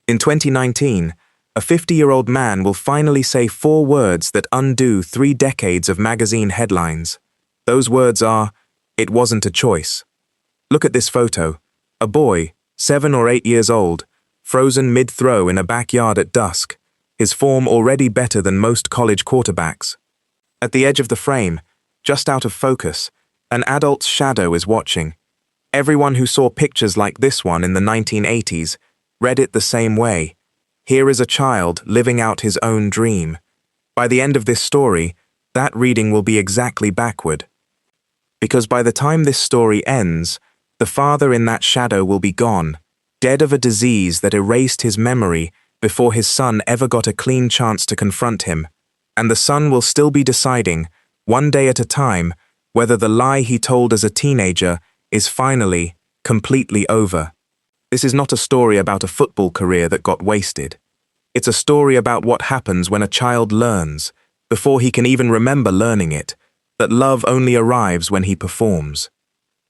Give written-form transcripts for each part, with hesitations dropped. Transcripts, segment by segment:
In 2019, a 50-year-old man will finally say 4 words that undo 3 decades of magazine headlines. Those words are, "It wasn't a choice." Look at this photo. A boy, 7 or 8 years old, frozen mid-throw in a backyard at dusk, his form already better than most college quarterbacks. At the edge of the frame, just out of focus, an adult's shadow is watching. Everyone who saw pictures like this one in the 1980s read it the same way. Here is a child living out his own dream. By the end of this story, that reading will be exactly backward. Because by the time this story ends, the father in that shadow will be gone, dead of a disease that erased his memory before his son ever got a clean chance to confront him. And the son will still be deciding, one day at a time, whether the lie he told as a teenager is finally, completely over. This is not a story about a football career that got wasted. It's a story about what happens when a child learns, before he can even remember learning it, that love only arrives when he performs.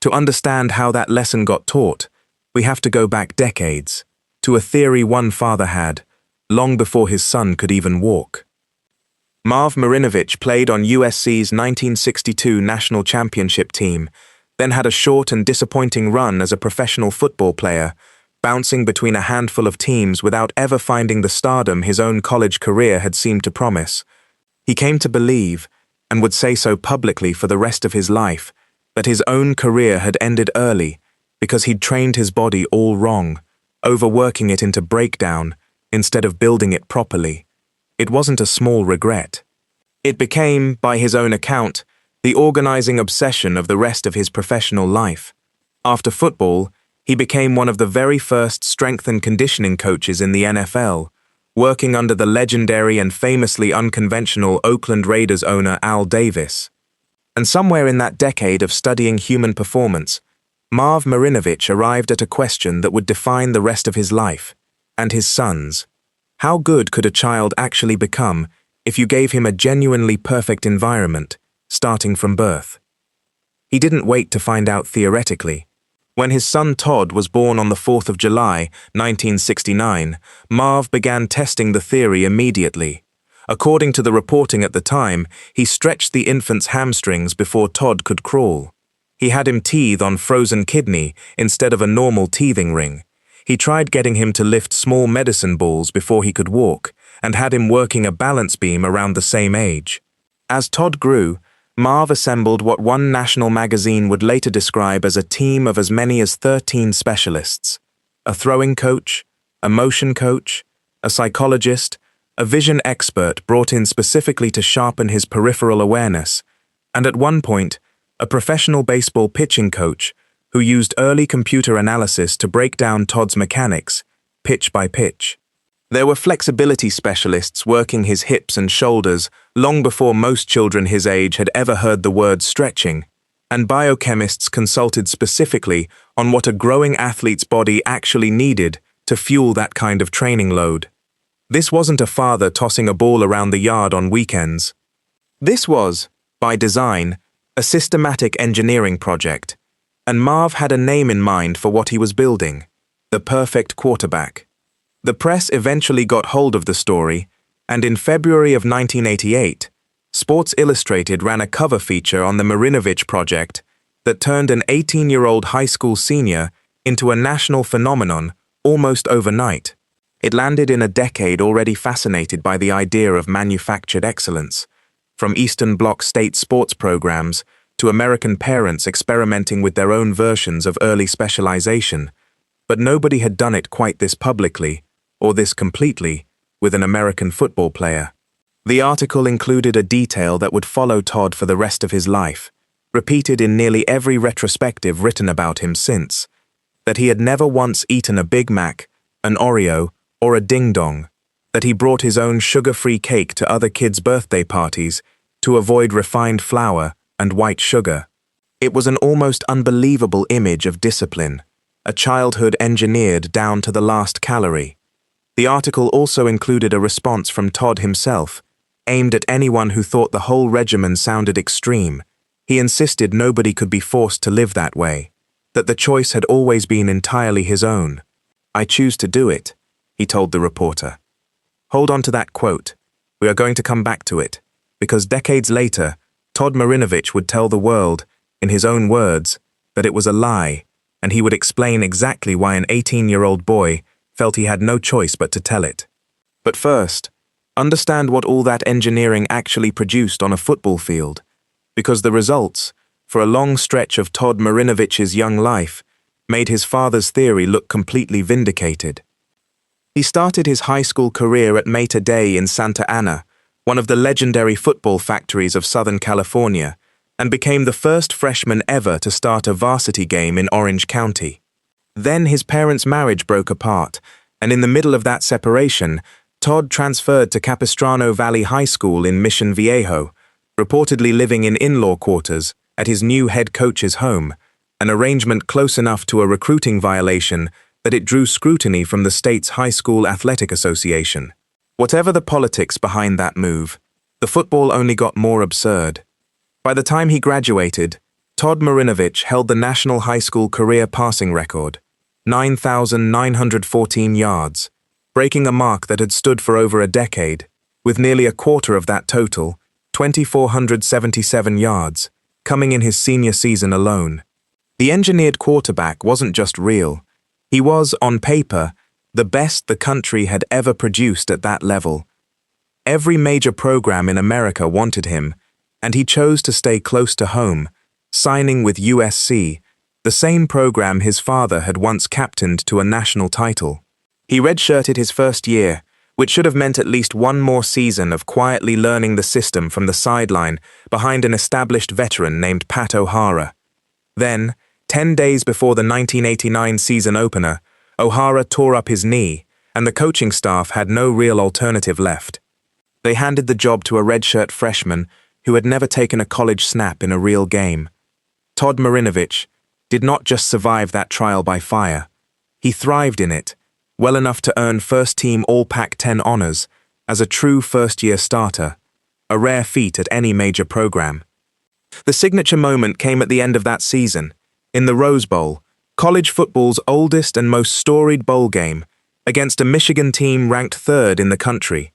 To understand how that lesson got taught, we have to go back decades, to a theory one father had, long before his son could even walk. Marv Marinovich played on USC's 1962 national championship team, then had a short and disappointing run as a professional football player, bouncing between a handful of teams without ever finding the stardom his own college career had seemed to promise. He came to believe, and would say so publicly for the rest of his life, that his own career had ended early because he'd trained his body all wrong, overworking it into breakdown instead of building it properly. It wasn't a small regret. It became, by his own account, the organizing obsession of the rest of his professional life. After football, he became one of the very first strength and conditioning coaches in the NFL, working under the legendary and famously unconventional Oakland Raiders owner Al Davis. And somewhere in that decade of studying human performance, Marv Marinovich arrived at a question that would define the rest of his life, and his son's. How good could a child actually become if you gave him a genuinely perfect environment, starting from birth? He didn't wait to find out theoretically. When his son Todd was born on the 4th of July, 1969, Marv began testing the theory immediately. According to the reporting at the time, he stretched the infant's hamstrings before Todd could crawl. He had him teethe on frozen kidney instead of a normal teething ring. He tried getting him to lift small medicine balls before he could walk, and had him working a balance beam around the same age. As Todd grew, Marv assembled what one national magazine would later describe as a team of as many as 13 specialists: a throwing coach, a motion coach, a psychologist, a vision expert brought in specifically to sharpen his peripheral awareness, and at one point, a professional baseball pitching coach who used early computer analysis to break down Todd's mechanics, pitch by pitch. There were flexibility specialists working his hips and shoulders long before most children his age had ever heard the word stretching, and biochemists consulted specifically on what a growing athlete's body actually needed to fuel that kind of training load. This wasn't a father tossing a ball around the yard on weekends. This was, by design, a systematic engineering project, and Marv had a name in mind for what he was building: the perfect quarterback. The press eventually got hold of the story, and in February of 1988, Sports Illustrated ran a cover feature on the Marinovich project that turned an 18-year-old high school senior into a national phenomenon almost overnight. It landed in a decade already fascinated by the idea of manufactured excellence, from Eastern Bloc state sports programs to American parents experimenting with their own versions of early specialization, but nobody had done it quite this publicly, or this completely, with an American football player. The article included a detail that would follow Todd for the rest of his life, repeated in nearly every retrospective written about him since, that he had never once eaten a Big Mac, an Oreo, or a ding-dong, that he brought his own sugar-free cake to other kids' birthday parties to avoid refined flour and white sugar. It was an almost unbelievable image of discipline, a childhood engineered down to the last calorie. The article also included a response from Todd himself, aimed at anyone who thought the whole regimen sounded extreme. He insisted nobody could be forced to live that way, that the choice had always been entirely his own. "I choose to do it," he told the reporter. Hold on to that quote. We are going to come back to it, because decades later, Todd Marinovich would tell the world, in his own words, that it was a lie, and he would explain exactly why an 18-year-old boy felt he had no choice but to tell it. But first, understand what all that engineering actually produced on a football field, because the results, for a long stretch of Todd Marinovich's young life, made his father's theory look completely vindicated. He started his high school career at Mater Dei in Santa Ana, one of the legendary football factories of Southern California, and became the first freshman ever to start a varsity game in Orange County. Then his parents' marriage broke apart, and in the middle of that separation, Todd transferred to Capistrano Valley High School in Mission Viejo, reportedly living in in-law quarters at his new head coach's home, an arrangement close enough to a recruiting violation that it drew scrutiny from the state's High School Athletic Association. Whatever the politics behind that move, the football only got more absurd. By the time he graduated, Todd Marinovich held the national high school career passing record, 9,914 yards, breaking a mark that had stood for over a decade, with nearly a quarter of that total, 2,477 yards, coming in his senior season alone. The engineered quarterback wasn't just real. He was, on paper, the best the country had ever produced at that level. Every major program in America wanted him, and he chose to stay close to home, signing with USC, the same program his father had once captained to a national title. He redshirted his first year, which should have meant at least one more season of quietly learning the system from the sideline behind an established veteran named Pat O'Hara. Then, 10 days before the 1989 season opener, O'Hara tore up his knee, and the coaching staff had no real alternative left. They handed the job to a redshirt freshman who had never taken a college snap in a real game. Todd Marinovich did not just survive that trial by fire. He thrived in it, well enough to earn first-team All-Pac-10 honors as a true first-year starter, a rare feat at any major program. The signature moment came at the end of that season, in the Rose Bowl, college football's oldest and most storied bowl game, against a Michigan team ranked third in the country.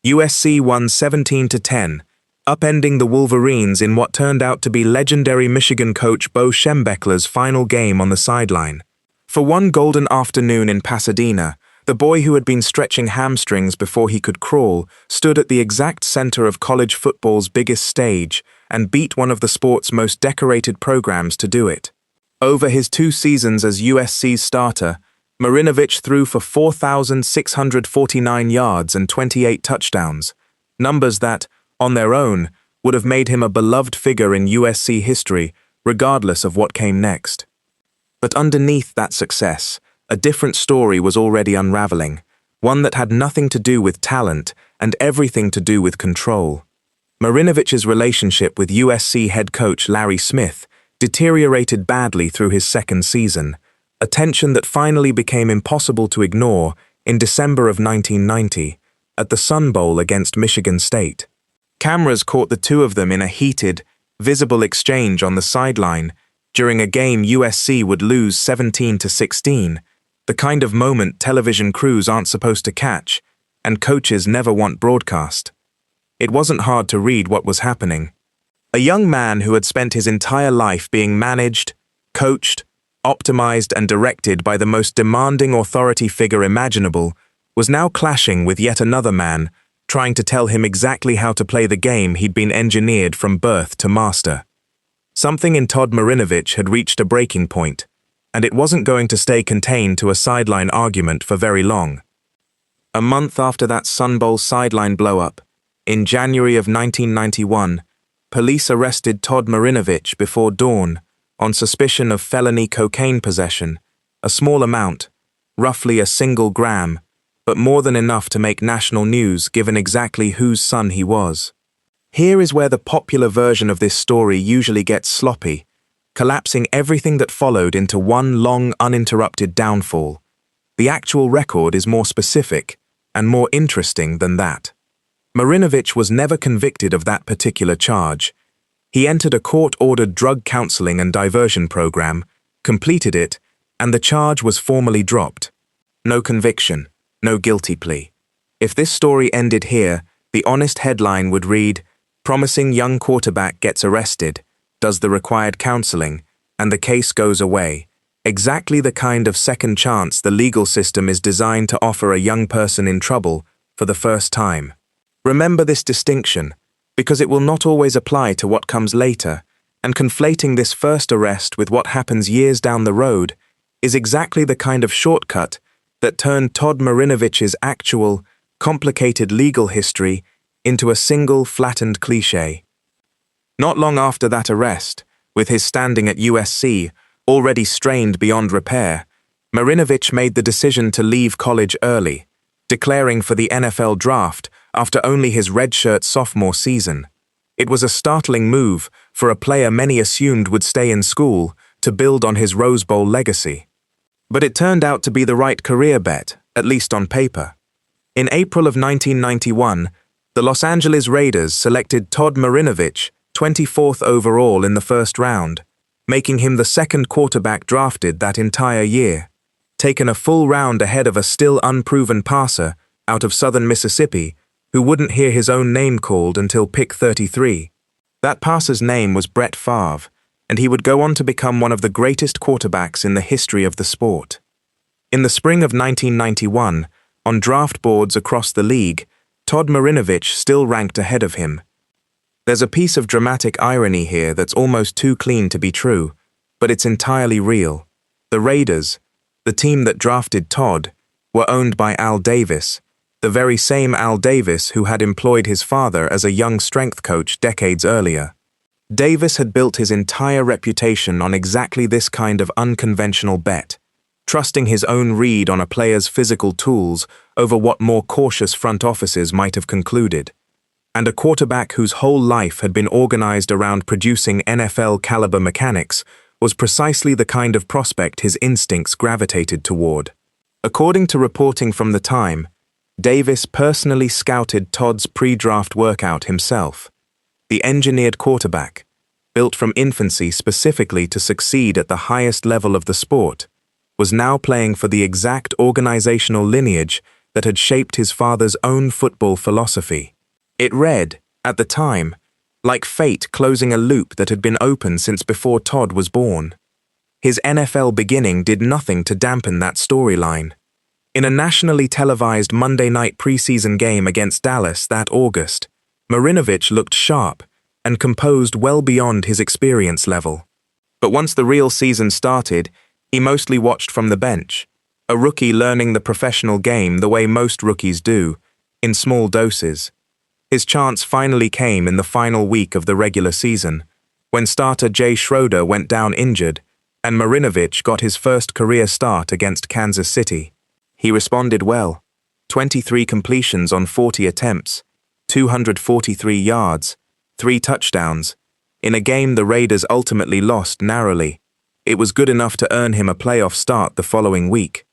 USC won 17-10, upending the Wolverines in what turned out to be legendary Michigan coach Bo Schembechler's final game on the sideline. For one golden afternoon in Pasadena, the boy who had been stretching hamstrings before he could crawl stood at the exact center of college football's biggest stage and beat one of the sport's most decorated programs to do it. Over his 2 seasons as USC's starter, Marinovich threw for 4,649 yards and 28 touchdowns, numbers that, on their own, would have made him a beloved figure in USC history, regardless of what came next. But underneath that success, a different story was already unraveling, one that had nothing to do with talent and everything to do with control. Marinovich's relationship with USC head coach Larry Smith deteriorated badly through his second season, a tension that finally became impossible to ignore in December of 1990 at the Sun Bowl against Michigan State. Cameras caught the two of them in a heated, visible exchange on the sideline during a game USC would lose 17-16, the kind of moment television crews aren't supposed to catch, and coaches never want broadcast. It wasn't hard to read what was happening. A young man who had spent his entire life being managed, coached, optimized and directed by the most demanding authority figure imaginable was now clashing with yet another man trying to tell him exactly how to play the game he'd been engineered from birth to master. Something in Todd Marinovich had reached a breaking point, and it wasn't going to stay contained to a sideline argument for very long. A month after that Sun Bowl sideline blow-up, in January of 1991, police arrested Todd Marinovich before dawn on suspicion of felony cocaine possession, a small amount, roughly a single gram, but more than enough to make national news given exactly whose son he was. Here is where the popular version of this story usually gets sloppy, collapsing everything that followed into one long uninterrupted downfall. The actual record is more specific and more interesting than that. Marinovich was never convicted of that particular charge. He entered a court-ordered drug counseling and diversion program, completed it, and the charge was formally dropped. No conviction, No guilty plea. If this story ended here, the honest headline would read, "Promising young quarterback gets arrested, does the required counseling, and the case goes away." Exactly the kind of second chance the legal system is designed to offer a young person in trouble for the first time. Remember this distinction, because it will not always apply to what comes later, and conflating this first arrest with what happens years down the road is exactly the kind of shortcut that turned Todd Marinovich's actual, complicated legal history into a single flattened cliché. Not long after that arrest, with his standing at USC already strained beyond repair, Marinovich made the decision to leave college early, declaring for the NFL draft after only his redshirt sophomore season. It was a startling move for a player many assumed would stay in school to build on his Rose Bowl legacy. But it turned out to be the right career bet, at least on paper. In April of 1991, the Los Angeles Raiders selected Todd Marinovich 24th overall in the first round, making him the second quarterback drafted that entire year, taken a full round ahead of a still unproven passer out of southern Mississippi who wouldn't hear his own name called until pick 33. That passer's name was Brett Favre, and he would go on to become one of the greatest quarterbacks in the history of the sport. In the spring of 1991, on draft boards across the league, Todd Marinovich still ranked ahead of him. There's a piece of dramatic irony here that's almost too clean to be true, but it's entirely real. The Raiders, the team that drafted Todd, were owned by Al Davis, the very same Al Davis who had employed his father as a young strength coach decades earlier. Davis had built his entire reputation on exactly this kind of unconventional bet, trusting his own read on a player's physical tools over what more cautious front offices might have concluded. And a quarterback whose whole life had been organized around producing NFL-caliber mechanics was precisely the kind of prospect his instincts gravitated toward. According to reporting from the time, Davis personally scouted Todd's pre-draft workout himself. The engineered quarterback, built from infancy specifically to succeed at the highest level of the sport, was now playing for the exact organizational lineage that had shaped his father's own football philosophy. It read, at the time, like fate closing a loop that had been open since before Todd was born. His NFL beginning did nothing to dampen that storyline. In a nationally televised Monday night preseason game against Dallas that August, Marinovich looked sharp and composed well beyond his experience level. But once the real season started, he mostly watched from the bench, a rookie learning the professional game the way most rookies do, in small doses. His chance finally came in the final week of the regular season, when starter Jay Schroeder went down injured, and Marinovich got his first career start against Kansas City. He responded well, 23 completions on 40 attempts, 243 yards, 3 touchdowns. In a game the Raiders ultimately lost narrowly, it was good enough to earn him a playoff start the following week.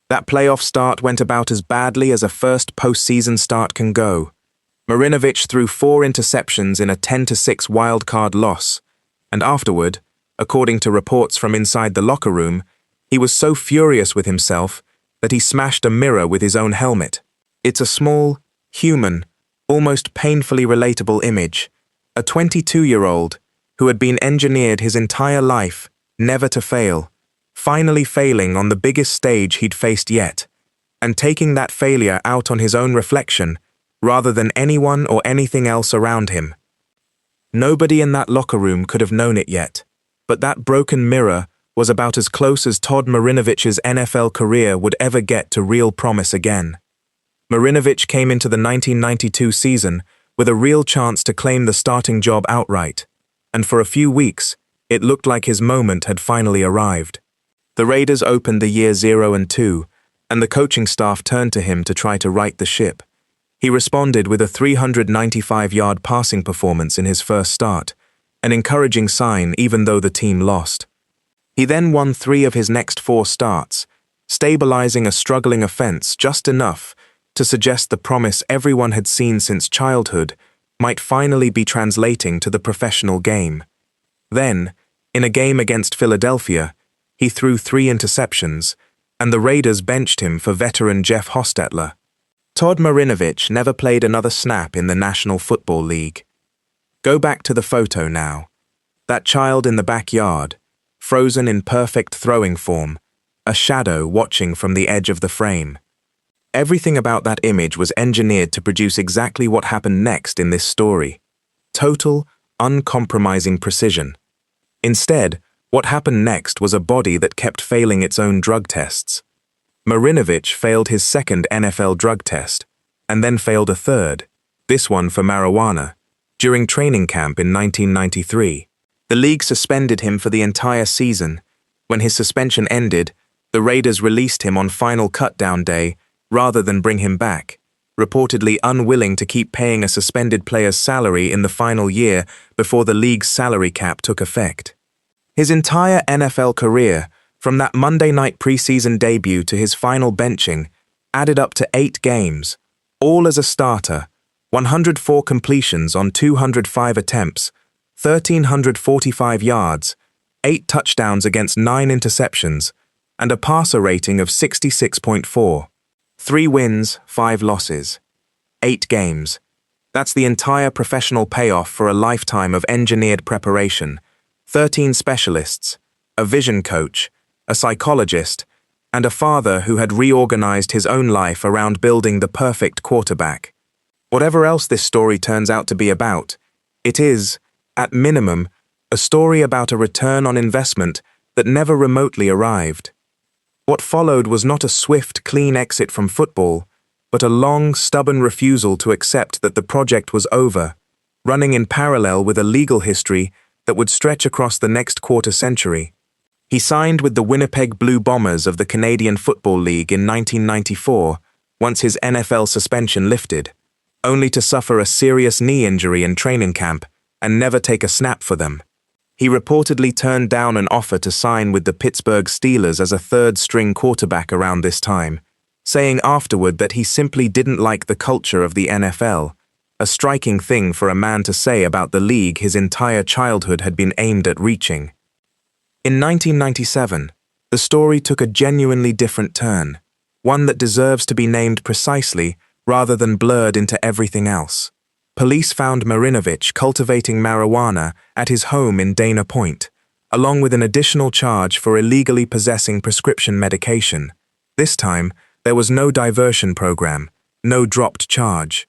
That playoff start went about as badly as a first postseason start can go. Marinovich threw 4 interceptions in a 10-6 wildcard loss, and afterward, according to reports from inside the locker room, he was so furious with himself that he smashed a mirror with his own helmet. It's a small, human, almost painfully relatable image. A 22-year-old who had been engineered his entire life never to fail, finally failing on the biggest stage he'd faced yet, and taking that failure out on his own reflection rather than anyone or anything else around him. Nobody in that locker room could have known it yet, but that broken mirror was about as close as Todd Marinovich's NFL career would ever get to real promise again. Marinovich came into the 1992 season with a real chance to claim the starting job outright, and for a few weeks, it looked like his moment had finally arrived. The Raiders opened the year 0-2, and the coaching staff turned to him to try to right the ship. He responded with a 395-yard passing performance in his first start, an encouraging sign even though the team lost. He then won 3 of his next 4 starts, stabilizing a struggling offense just enough to suggest the promise everyone had seen since childhood might finally be translating to the professional game. Then, in a game against Philadelphia, he threw 3 interceptions, and the Raiders benched him for veteran Jeff Hostetler. Todd Marinovich never played another snap in the National Football League. Go back to the photo now. That child in the backyard, frozen in perfect throwing form, a shadow watching from the edge of the frame. Everything about that image was engineered to produce exactly what happened next in this story. Total, uncompromising precision. Instead, what happened next was a body that kept failing its own drug tests. Marinovich failed his second NFL drug test, and then failed a third, this one for marijuana, during training camp in 1993. The league suspended him for the entire season. When his suspension ended, the Raiders released him on final cutdown day rather than bring him back, reportedly unwilling to keep paying a suspended player's salary in the final year before the league's salary cap took effect. His entire NFL career, from that Monday night preseason debut to his final benching, added up to 8 games, all as a starter, 104 completions on 205 attempts, 1,345 yards, 8 touchdowns against 9 interceptions, and a passer rating of 66.4. 3 wins, 5 losses. 8 games. That's the entire professional payoff for a lifetime of engineered preparation. 13 specialists, a vision coach, a psychologist, and a father who had reorganized his own life around building the perfect quarterback. Whatever else this story turns out to be about, it is, at minimum, a story about a return on investment that never remotely arrived. What followed was not a swift, clean exit from football, but a long, stubborn refusal to accept that the project was over, running in parallel with a legal history that would stretch across the next quarter century. He signed with the Winnipeg Blue Bombers of the Canadian Football League in 1994, once his NFL suspension lifted, only to suffer a serious knee injury in training camp and never take a snap for them. He reportedly turned down an offer to sign with the Pittsburgh Steelers as a third-string quarterback around this time, saying afterward that he simply didn't like the culture of the NFL, a striking thing for a man to say about the league his entire childhood had been aimed at reaching. In 1997, the story took a genuinely different turn, one that deserves to be named precisely rather than blurred into everything else. Police found Marinovich cultivating marijuana at his home in Dana Point, along with an additional charge for illegally possessing prescription medication. This time, there was no diversion program, no dropped charge.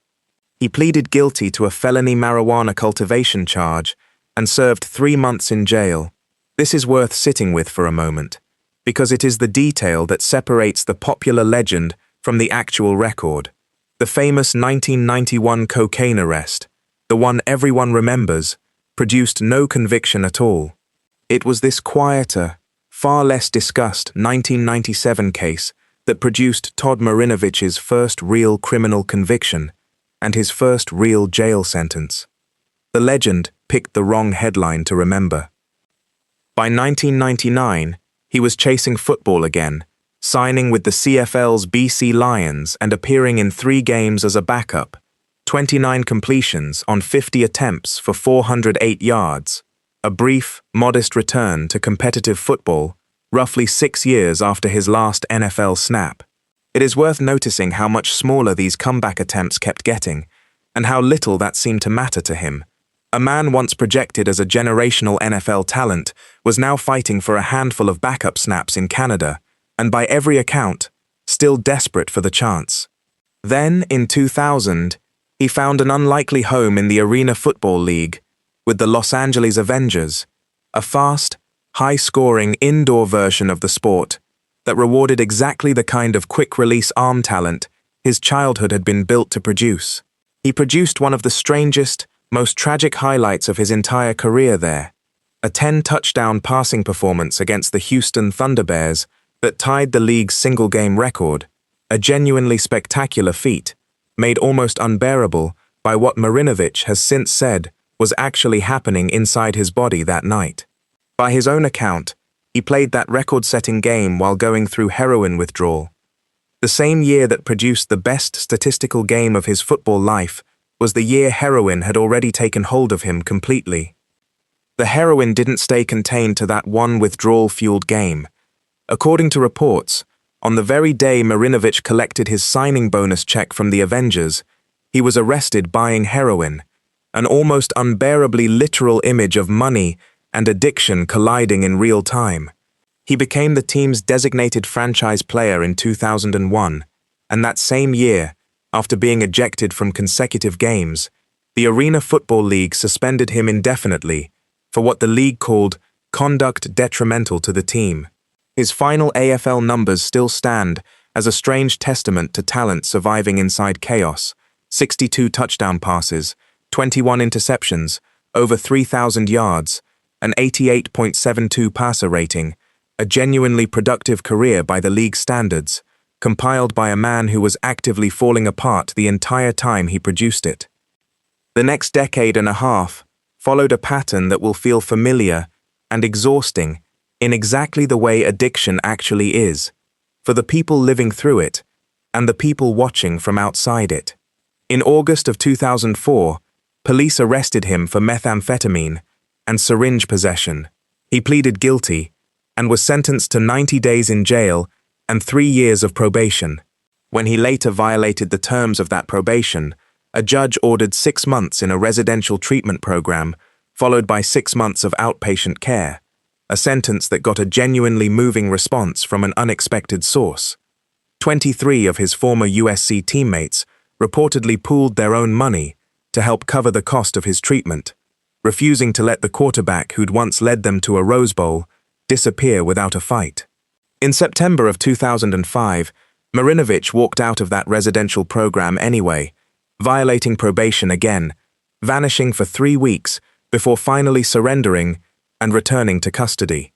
He pleaded guilty to a felony marijuana cultivation charge and served 3 months in jail. This is worth sitting with for a moment, because it is the detail that separates the popular legend from the actual record. The famous 1991 cocaine arrest, the one everyone remembers, produced no conviction at all. It was this quieter, far less discussed 1997 case that produced Todd Marinovich's first real criminal conviction and his first real jail sentence. The legend picked the wrong headline to remember. By 1999, he was chasing football again, signing with the CFL's BC Lions and appearing in 3 games as a backup, 29 completions on 50 attempts for 408 yards, a brief, modest return to competitive football, roughly 6 years after his last NFL snap. It is worth noticing how much smaller these comeback attempts kept getting, and how little that seemed to matter to him. A man once projected as a generational NFL talent was now fighting for a handful of backup snaps in Canada, and by every account, still desperate for the chance. Then, in 2000, he found an unlikely home in the Arena Football League with the Los Angeles Avengers, a fast, high-scoring indoor version of the sport that rewarded exactly the kind of quick-release arm talent his childhood had been built to produce. He produced one of the strangest, most tragic highlights of his entire career there, a 10-touchdown passing performance against the Houston Thunderbears that tied the league's single-game record, a genuinely spectacular feat, made almost unbearable by what Marinovich has since said was actually happening inside his body that night. By his own account, he played that record-setting game while going through heroin withdrawal. The same year that produced the best statistical game of his football life was the year heroin had already taken hold of him completely. The heroin didn't stay contained to that one withdrawal-fueled game. According to reports, On the very day Marinovich collected his signing bonus check from the Avengers, he was arrested buying heroin, an almost unbearably literal image of money and addiction colliding in real time. He became the team's designated franchise player in 2001, and that same year, after being ejected from consecutive games, the Arena Football League suspended him indefinitely for what the league called conduct detrimental to the team. His final AFL numbers still stand as a strange testament to talent surviving inside chaos: 62 touchdown passes, 21 interceptions, over 3,000 yards, an 88.72 passer rating, a genuinely productive career by the league standards, compiled by a man who was actively falling apart the entire time he produced it. The next decade and a half followed a pattern that will feel familiar and exhausting in exactly the way addiction actually is, for the people living through it and the people watching from outside it. In August of 2004, police arrested him for methamphetamine and syringe possession. He pleaded guilty and was sentenced to 90 days in jail and 3 years of probation. When he later violated the terms of that probation, a judge ordered 6 months in a residential treatment program, followed by 6 months of outpatient care, a sentence that got a genuinely moving response from an unexpected source. 23 of his former USC teammates reportedly pooled their own money to help cover the cost of his treatment, refusing to let the quarterback who'd once led them to a Rose Bowl disappear without a fight. In September of 2005, Marinovich walked out of that residential program anyway, violating probation again, vanishing for 3 weeks before finally surrendering and returning to custody.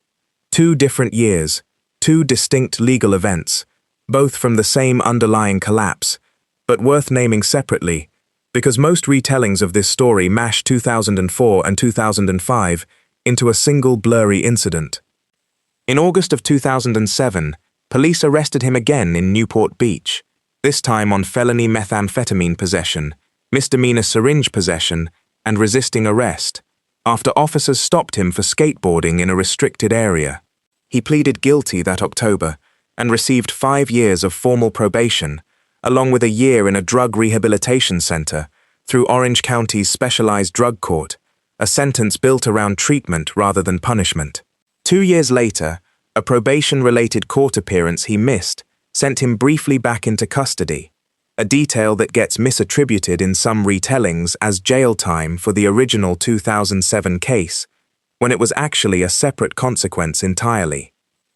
2 different years, 2 distinct legal events, both from the same underlying collapse, but worth naming separately, because most retellings of this story mash 2004 and 2005 into a single blurry incident. In August of 2007, police arrested him again in Newport Beach, this time on felony methamphetamine possession, misdemeanor syringe possession, and resisting arrest, after officers stopped him for skateboarding in a restricted area. He pleaded guilty that October and received 5 years of formal probation, along with a year in a drug rehabilitation center through Orange County's specialized drug court, a sentence built around treatment rather than punishment. 2 years later, a probation-related court appearance he missed sent him briefly back into custody, a detail that gets misattributed in some retellings as jail time for the original 2007 case, when it was actually a separate consequence entirely.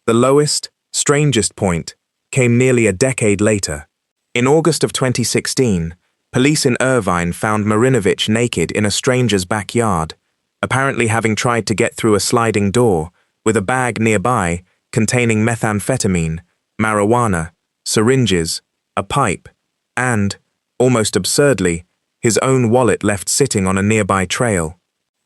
The lowest, strangest point came nearly a decade later. In August of 2016, police in Irvine found Marinovich naked in a stranger's backyard, apparently having tried to get through a sliding door, with a bag nearby containing methamphetamine, marijuana, syringes, a pipe, and, almost absurdly, his own wallet left sitting on a nearby trail.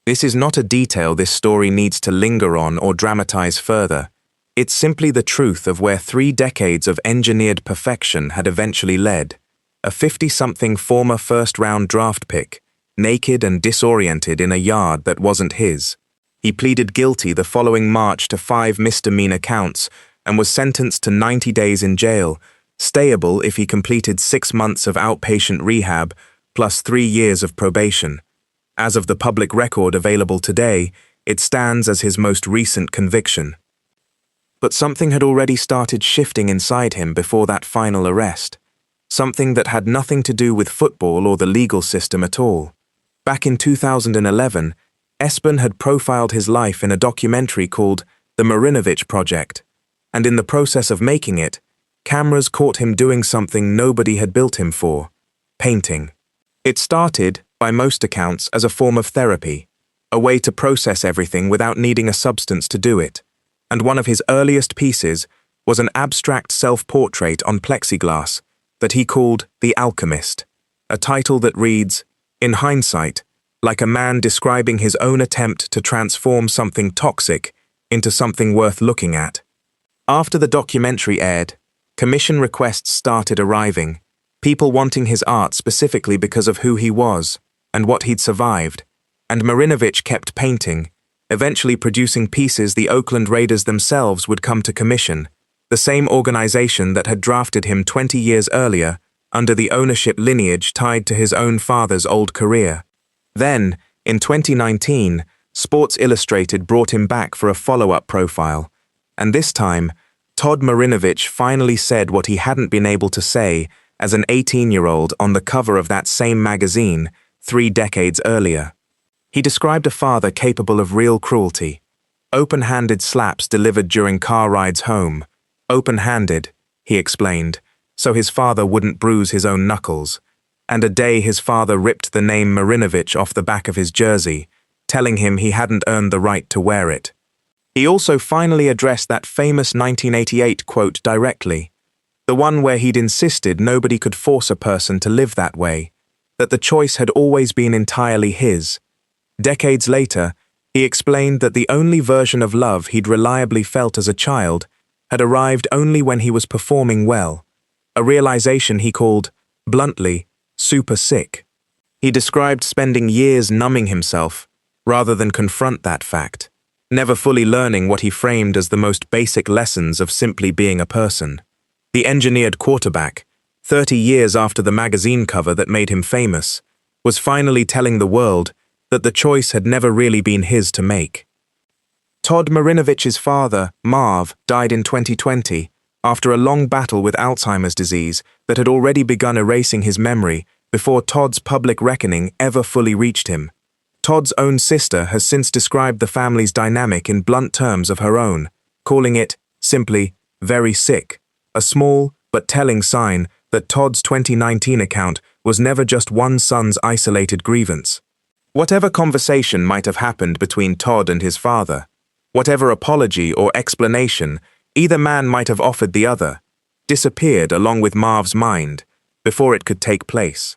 This is not a detail this story needs to linger on or dramatize further. It's simply the truth of where 3 decades of engineered perfection had eventually led. A 50-something former first-round draft pick, naked and disoriented in a yard that wasn't his. He pleaded guilty the following March to 5 misdemeanor counts and was sentenced to 90 days in jail, stayable if he completed 6 months of outpatient rehab plus 3 years of probation. As of the public record available today, it stands as his most recent conviction. But something had already started shifting inside him before that final arrest. Something that had nothing to do with football or the legal system at all. Back in 2011, Espen had profiled his life in a documentary called The Marinovich Project, and in the process of making it, cameras caught him doing something nobody had built him for: painting. It started, by most accounts, as a form of therapy, a way to process everything without needing a substance to do it, and one of his earliest pieces was an abstract self-portrait on plexiglass that he called The Alchemist, a title that reads, in hindsight, like a man describing his own attempt to transform something toxic into something worth looking at. After the documentary aired, commission requests started arriving, people wanting his art specifically because of who he was and what he'd survived, and Marinovich kept painting, eventually producing pieces the Oakland Raiders themselves would come to commission, the same organization that had drafted him 20 years earlier under the ownership lineage tied to his own father's old career. Then, in 2019, Sports Illustrated brought him back for a follow-up profile, and this time, Todd Marinovich finally said what he hadn't been able to say as an 18-year-old on the cover of that same magazine 3 decades earlier. He described a father capable of real cruelty, open-handed slaps delivered during car rides home. Open-handed, he explained, so his father wouldn't bruise his own knuckles, and a day his father ripped the name Marinovich off the back of his jersey, telling him he hadn't earned the right to wear it. He also finally addressed that famous 1988 quote directly, the one where he'd insisted nobody could force a person to live that way, that the choice had always been entirely his. Decades later, he explained that the only version of love he'd reliably felt as a child had arrived only when he was performing well, a realization he called, bluntly, super sick. He described spending years numbing himself, rather than confront that fact, never fully learning what he framed as the most basic lessons of simply being a person. The engineered quarterback, 30 years after the magazine cover that made him famous, was finally telling the world that the choice had never really been his to make. Todd Marinovich's father, Marv, died in 2020 after a long battle with Alzheimer's disease that had already begun erasing his memory before Todd's public reckoning ever fully reached him. Todd's own sister has since described the family's dynamic in blunt terms of her own, calling it, simply, very sick, a small but telling sign that Todd's 2019 account was never just one son's isolated grievance. Whatever conversation might have happened between Todd and his father, whatever apology or explanation either man might have offered the other, disappeared along with Marv's mind before it could take place.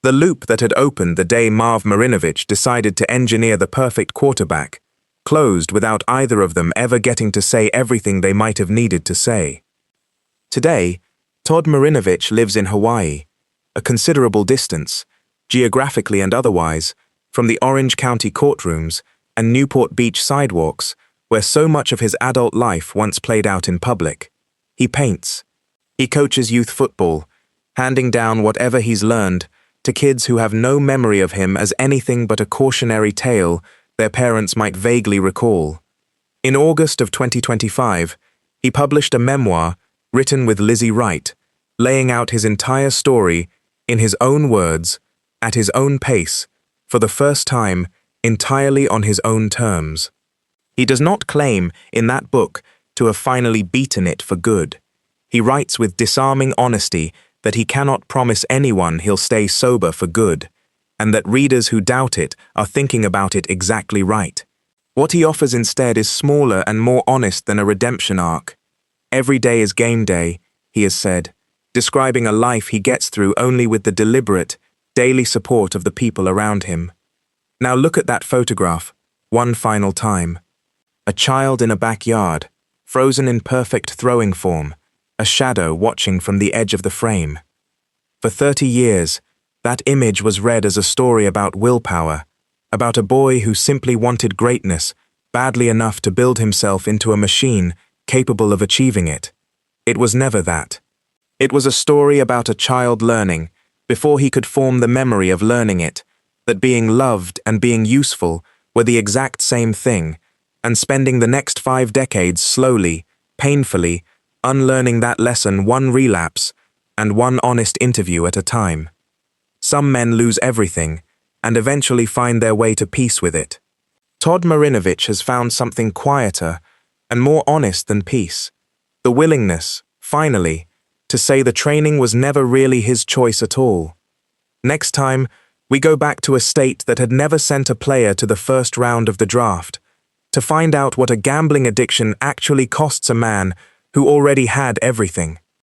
The loop that had opened the day Marv Marinovich decided to engineer the perfect quarterback closed without either of them ever getting to say everything they might have needed to say. Today, Todd Marinovich lives in Hawaii, a considerable distance, geographically and otherwise, from the Orange County courtrooms and Newport Beach sidewalks, where so much of his adult life once played out in public. He paints. He coaches youth football, handing down whatever he's learned to kids who have no memory of him as anything but a cautionary tale their parents might vaguely recall. In August of 2025, he published a memoir written with Lizzie Wright, laying out his entire story in his own words, at his own pace, for the first time, entirely on his own terms. He does not claim, in that book, to have finally beaten it for good. He writes with disarming honesty that he cannot promise anyone he'll stay sober for good, and that readers who doubt it are thinking about it exactly right. What he offers instead is smaller and more honest than a redemption arc. Every day is game day, he has said, describing a life he gets through only with the deliberate, daily support of the people around him. Now look at that photograph, one final time. A child in a backyard, frozen in perfect throwing form, a shadow watching from the edge of the frame. For 30 years, that image was read as a story about willpower, about a boy who simply wanted greatness badly enough to build himself into a machine capable of achieving it. It was never that. It was a story about a child learning, before he could form the memory of learning it, that being loved and being useful were the exact same thing, and spending the next 5 decades slowly, painfully, unlearning that lesson one relapse and one honest interview at a time. Some men lose everything and eventually find their way to peace with it. Todd Marinovich has found something quieter and more honest than peace, the willingness, finally, to say the training was never really his choice at all. Next time, we go back to a state that had never sent a player to the first round of the draft, to find out what a gambling addiction actually costs a man who already had everything.